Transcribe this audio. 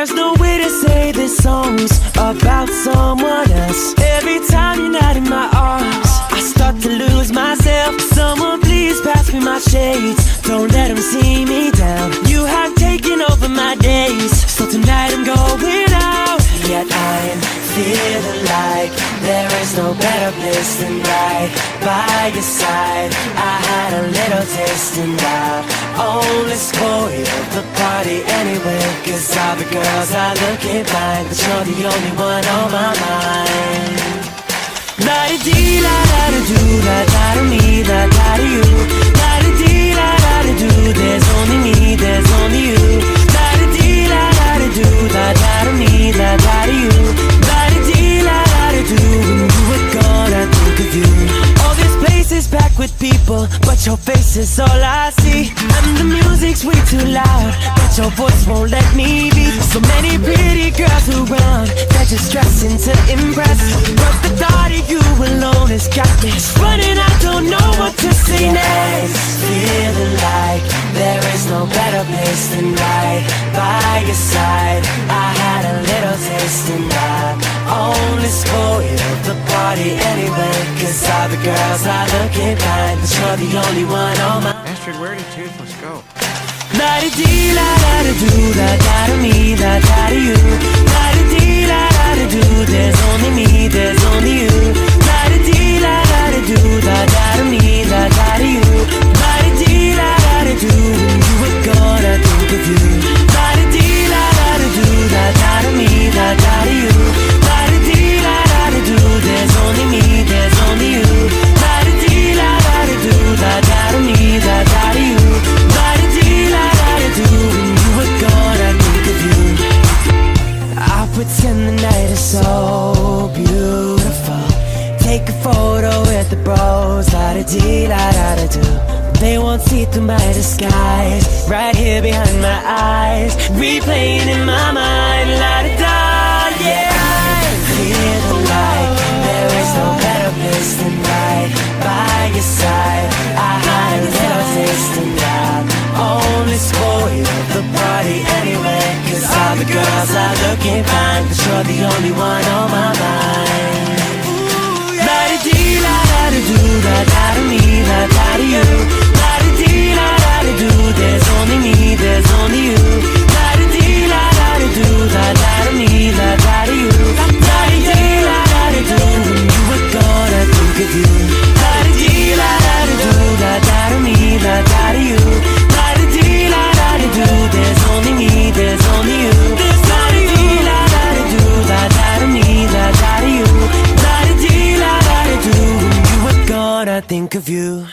There's no way to say this song's about someone else. Every time you're not in my arms, I start to lose myself. Someone please pass me my shades, don't let them see me down. You have taken over my days, so tonight I'm going out. Yet I'm feeling like there is no better place than right by your side. I had a little taste and I only spoiled the party anyway, 'cause all the girls are looking fine, but you're the only one on my mind. La-di-dee, la-da-da-do, la-da-da-me, la-da-da-you. La-di-dee, la-da-da-do, there's only me, there's only you. La-di-dee, la-da-da-do, la-da-da-me, la-da-da-you. La-di-dee, la-da-da-do, when you were gone I think of you. All this place is packed with people, but your face is all I see. And the music's way too loud, but your voice won't let me be. So many pretty girls around, they're just dressing to impress, but the thought of you alone has got me running. I don't know what to say next. Feeling like there is no better place than right by your side. I had a little taste and I only spoiled the party anyway, 'cause all the girls are looking fine, but you're the only one on my. Astrid, where did Toothless go? La-di-dee, la-da-da-do, la-da-da-me, la-da-da-you. La-di-dee, la-da-da-do, there's only me, there's only you. La-di-dee, la-da-da-do, la-da-da-me, la-da-da-you. La-di-dee, la-da-da-do, when you were gone I think of you. La-di-dee, la-da-da-do, la-da-da-me, la-da-da-you. La-di-dee, la-da-da-do, there's only me, there's only you. La-di-dee, la-da-da-do, la-da-da-me, la-da-da-you. La-di-dee, la-da-da-do, when you were gone I think of you. I pretend the night is so beautiful, take a photo with the bros. La-da-dee, la-da-da-do, they won't see through my disguise, right here behind my eyes, replaying in my mind. La-da-da, yeah. I'm feeling like there is no better place than right by your side. I had a little taste and I only spoiled the party anyway, 'cause all the girls are looking fine, but you're the only one on my mind. La-di-dee, la-da-da-do, la-da-da-me, la-da-da-you. La-di-dee, la-da-da-do, there's only me, there's only you. La-di-dee, la-da-da-do, la-da-da-me, la-da-da-you. La-di-dee, la-da-da-do, when you were gone I think of you. La-di-dee, la-da-da-do, la-da-da-me, la-da-da-you. La-di-dee, la-da-da-do, there's only me, there's only you. La-di-dee, la-da-da-do, la-da-da-me, la-da-da-you. La-di-dee, la-da-da-do, when you were gone I think of you.